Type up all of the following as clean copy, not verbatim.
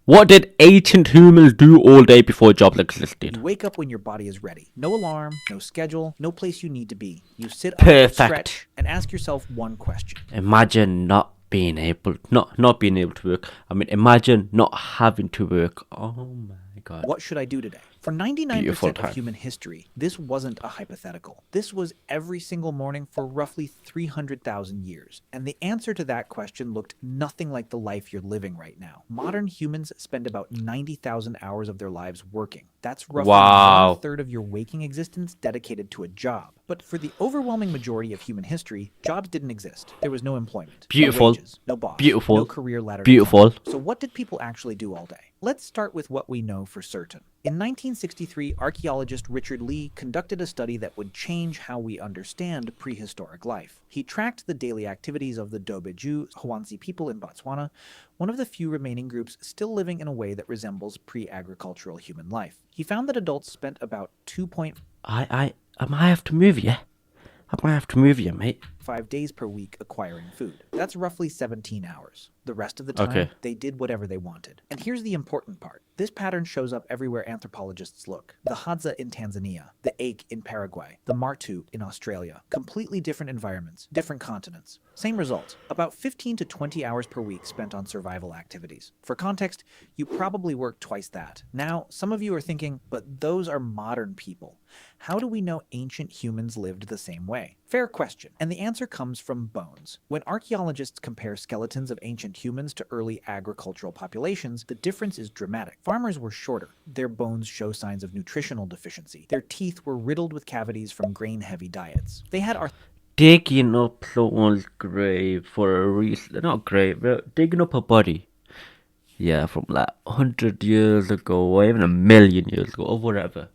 What did ancient humans do all day before jobs You existed? wake up when your body is ready. No alarm, no schedule, no place you need to be. You sit up, Perfect. stretch, and ask yourself one question. Imagine not being able to work. I mean, imagine not having to work. Oh my god. What should I do today? For 99% Beautiful of time. human history, this wasn't a hypothetical. This was every single morning for roughly 300,000 years. And the answer to that question looked nothing like the life you're living right now. Modern humans spend about 90,000 hours of their lives working. That's roughly Wow. 1/3 of your waking existence dedicated to a job. But for the overwhelming majority of human history, jobs didn't exist. There was no employment, Beautiful. no wages, no boss, Beautiful. no career ladder to Beautiful. climb. So what did people actually do all day? Let's start with what we know for certain. In 1963, archaeologist Richard Lee conducted a study that would change how we understand prehistoric life. He tracked the daily activities of the Dobeju Hwansi people in Botswana, one of the few remaining groups still living in a way that resembles pre-agricultural human life. He found that adults spent about 2.5 I might have to move you. I might have to move you, mate. days per week acquiring food. That's roughly 17 hours. The rest of the time, Okay. they did whatever they wanted. And here's the important part. This pattern shows up everywhere anthropologists look. The Hadza in Tanzania, the Ache in Paraguay, the Martu in Australia. Completely different environments, different continents. Same result. About 15 to 20 hours per week spent on survival activities. For context, you probably work twice that. Now, some of you are thinking, but those are modern people. How do we know ancient humans lived the same way? Fair question. And the answer comes from bones. When archaeologists compare skeletons of ancient humans to early agricultural populations, the difference is dramatic. Farmers were shorter. Their bones show signs of nutritional deficiency. Their teeth were riddled with cavities from grain-heavy diets. They had Digging up someone's grave for a reason. Not grave, but digging up a body. Yeah, from like 100 years ago, or even a million years ago, or whatever.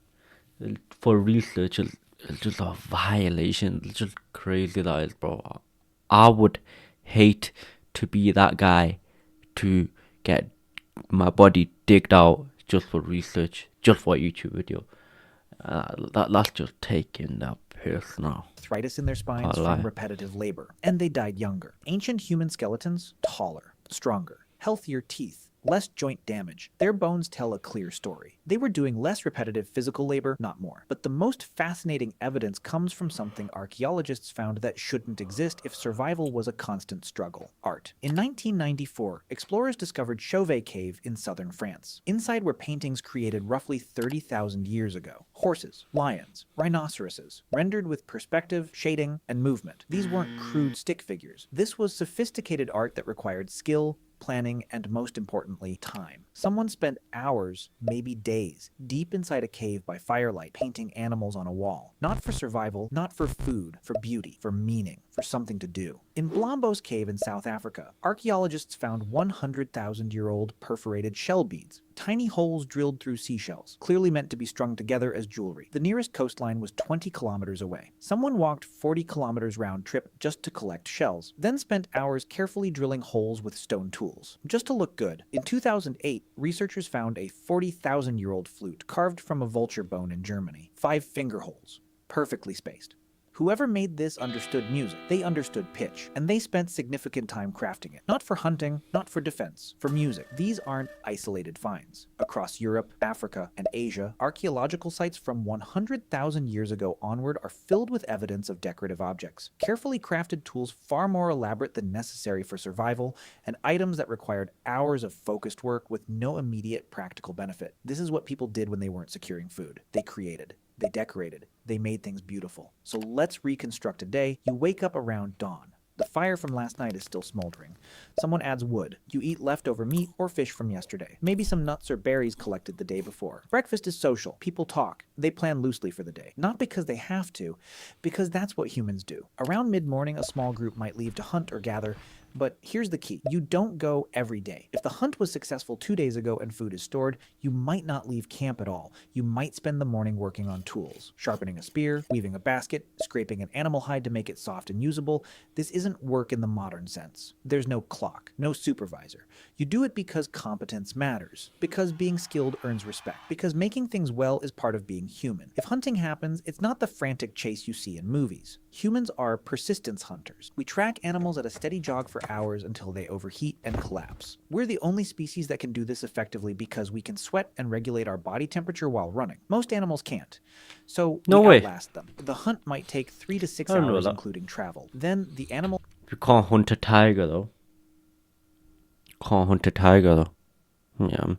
For research, it's just a violation. It's just crazy, that is, bro. I would hate to be that guy to get my body digged out just for research, just for a YouTube video. That's just taking that personal. arthritis in their spines Can't lie. from repetitive labor, and they died younger. Ancient human skeletons, taller, stronger, healthier teeth, less joint damage. Their bones tell a clear story. They were doing less repetitive physical labor, not more. But the most fascinating evidence comes from something archaeologists found that shouldn't exist if survival was a constant struggle: art. In 1994, explorers discovered Chauvet Cave in southern France. Inside were paintings created roughly 30,000 years ago. Horses, lions, rhinoceroses, rendered with perspective, shading, and movement. These weren't crude stick figures. This was sophisticated art that required skill, planning, and most importantly, time. Someone spent hours, maybe days, deep inside a cave by firelight, painting animals on a wall. Not for survival, not for food, for beauty, for meaning, for something to do. In Blombos Cave in South Africa, archaeologists found 100,000-year-old perforated shell beads, tiny holes drilled through seashells, clearly meant to be strung together as jewelry. The nearest coastline was 20 kilometers away. Someone walked 40 kilometers round trip just to collect shells, then spent hours carefully drilling holes with stone tools, just to look good. In 2008, researchers found a 40,000-year-old flute carved from a vulture bone in Germany. 5 finger holes, perfectly spaced. Whoever made this understood music. They understood pitch, and they spent significant time crafting it. Not for hunting, not for defense, for music. These aren't isolated finds. Across Europe, Africa, and Asia, archaeological sites from 100,000 years ago onward are filled with evidence of decorative objects, carefully crafted tools far more elaborate than necessary for survival, and items that required hours of focused work with no immediate practical benefit. This is what people did when they weren't securing food. They created. They decorated. They made things beautiful. So let's reconstruct a day. You wake up around dawn. The fire from last night is still smoldering. Someone adds wood. You eat leftover meat or fish from yesterday. Maybe some nuts or berries collected the day before. Breakfast is social. People talk. They plan loosely for the day. Not because they have to, because that's what humans do. Around mid-morning, a small group might leave to hunt or gather. But here's the key. You don't go every day. If the hunt was successful 2 days ago and food is stored, you might not leave camp at all. You might spend the morning working on tools, sharpening a spear, weaving a basket, scraping an animal hide to make it soft and usable. This isn't work in the modern sense. There's no clock, no supervisor. You do it because competence matters, because being skilled earns respect, because making things well is part of being human. If hunting happens, it's not the frantic chase you see in movies. Humans are persistence hunters. We track animals at a steady jog for hours until they overheat and collapse. We're the only species that can do this effectively because we can sweat and regulate our body temperature while running. Most animals can't. So No we way. outlast them. The hunt might take 3 to 6 I don't know hours, that. including travel. Then the animal You can't hunt a tiger though. Can't hunt a tiger though. Yeah.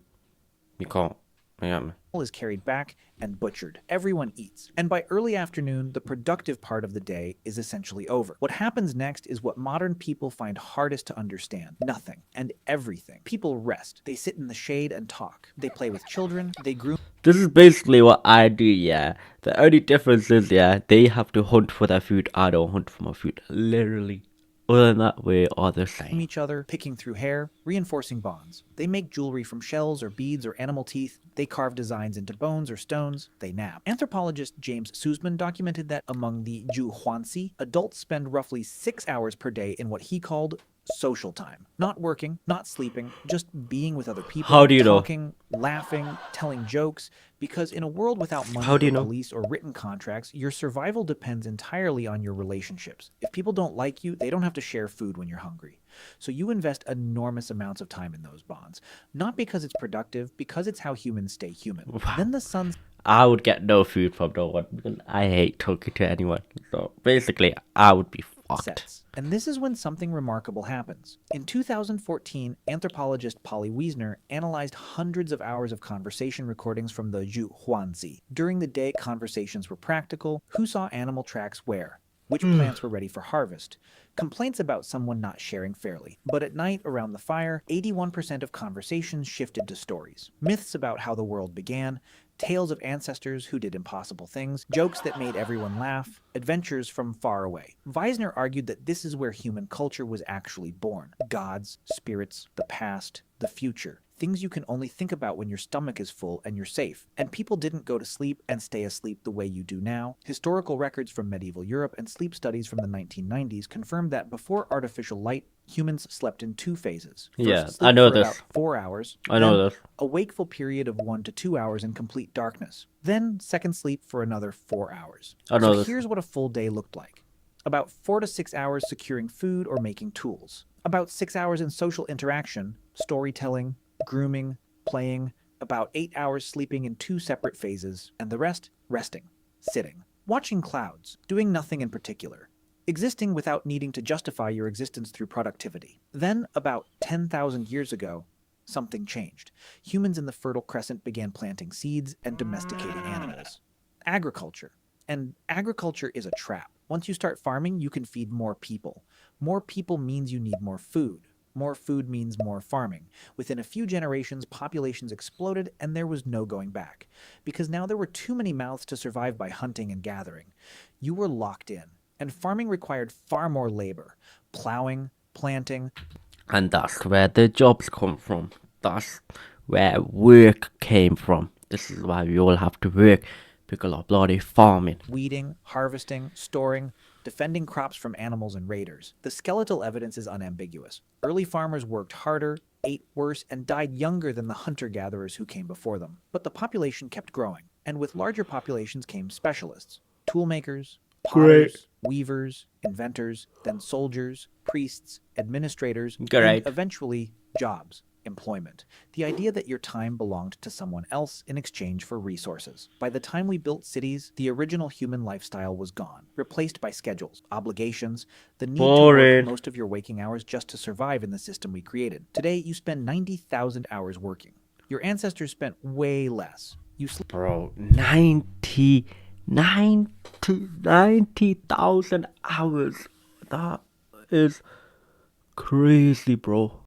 You can't. Yeah. is carried back and butchered. Everyone eats. And by early afternoon, the productive part of the day is essentially over. What happens next is what modern people find hardest to understand. Nothing and everything. People rest. They sit in the shade and talk. They play with children. They groom This is basically what I do, yeah. The only difference is, yeah, they have to hunt for their food. I don't hunt for my food. Literally. Other than that, we are the same. each other, picking through hair, reinforcing bonds. They make jewelry from shells or beads or animal teeth. They carve designs into bones or stones. They nap. Anthropologist James Sussman documented that among the Zhuangzi, adults spend roughly 6 hours per day in what he called social time. Not working, not sleeping, just being with other people. How do you know? Talking, laughing, telling jokes. Because in a world without money How do you or know? police or written contracts, your survival depends entirely on your relationships. If people don't like you, they don't have to share food when you're hungry. So you invest enormous amounts of time in those bonds. Not because it's productive, because it's how humans stay human. Wow. Then the sun I would get no food from no one because I hate talking to anyone. So basically, I would be fucked. sets. And this is when something remarkable happens. In 2014, anthropologist Polly Wiesner analyzed hundreds of hours of conversation recordings from the Zhuangzi. During the day, conversations were practical. Who saw animal tracks where? Which plants were ready for harvest? Complaints about someone not sharing fairly. But at night, around the fire, 81% of conversations shifted to stories. Myths about how the world began, tales of ancestors who did impossible things, jokes that made everyone laugh, adventures from far away. Wiesner argued that this is where human culture was actually born. Gods, spirits, the past, the future. Things you can only think about when your stomach is full and you're safe. And people didn't go to sleep and stay asleep the way you do now. Historical records from medieval Europe and sleep studies from the 1990s confirmed that before artificial light, humans slept in 2 phases. First, Yeah, sleep I know for this. about 4 hours. I know then this. a wakeful period of 1 to 2 hours in complete darkness. Then second sleep for another 4 hours. I know So this. here's what a full day looked like. About 4 to 6 hours securing food or making tools. About 6 hours in social interaction, storytelling, grooming, playing. About 8 hours sleeping in 2 separate phases, and the rest resting, sitting, watching clouds, doing nothing in particular. Existing without needing to justify your existence through productivity. Then, about 10,000 years ago, something changed. Humans in the Fertile Crescent began planting seeds and domesticating animals. Agriculture. And agriculture is a trap. Once you start farming, you can feed more people. More people means you need more food. More food means more farming. Within a few generations, populations exploded and there was no going back. Because now there were too many mouths to survive by hunting and gathering. You were locked in. And farming required far more labor. Plowing, planting, And that's where the jobs come from. That's where work came from. This is why we all have to work because of bloody farming. weeding, harvesting, storing, defending crops from animals and raiders. The skeletal evidence is unambiguous. Early farmers worked harder, ate worse, and died younger than the hunter-gatherers who came before them. But the population kept growing, and with larger populations came specialists, toolmakers, Great. potters, weavers, inventors, then soldiers, priests, administrators, Great. and eventually jobs, employment. The idea that your time belonged to someone else in exchange for resources. By the time we built cities, the original human lifestyle was gone, replaced by schedules, obligations, the need to Boring. work most of your waking hours just to survive in the system we created. Today, you spend 90,000 hours working. Your ancestors spent way less. You sleep Bro, 90,000 hours. That is crazy, bro.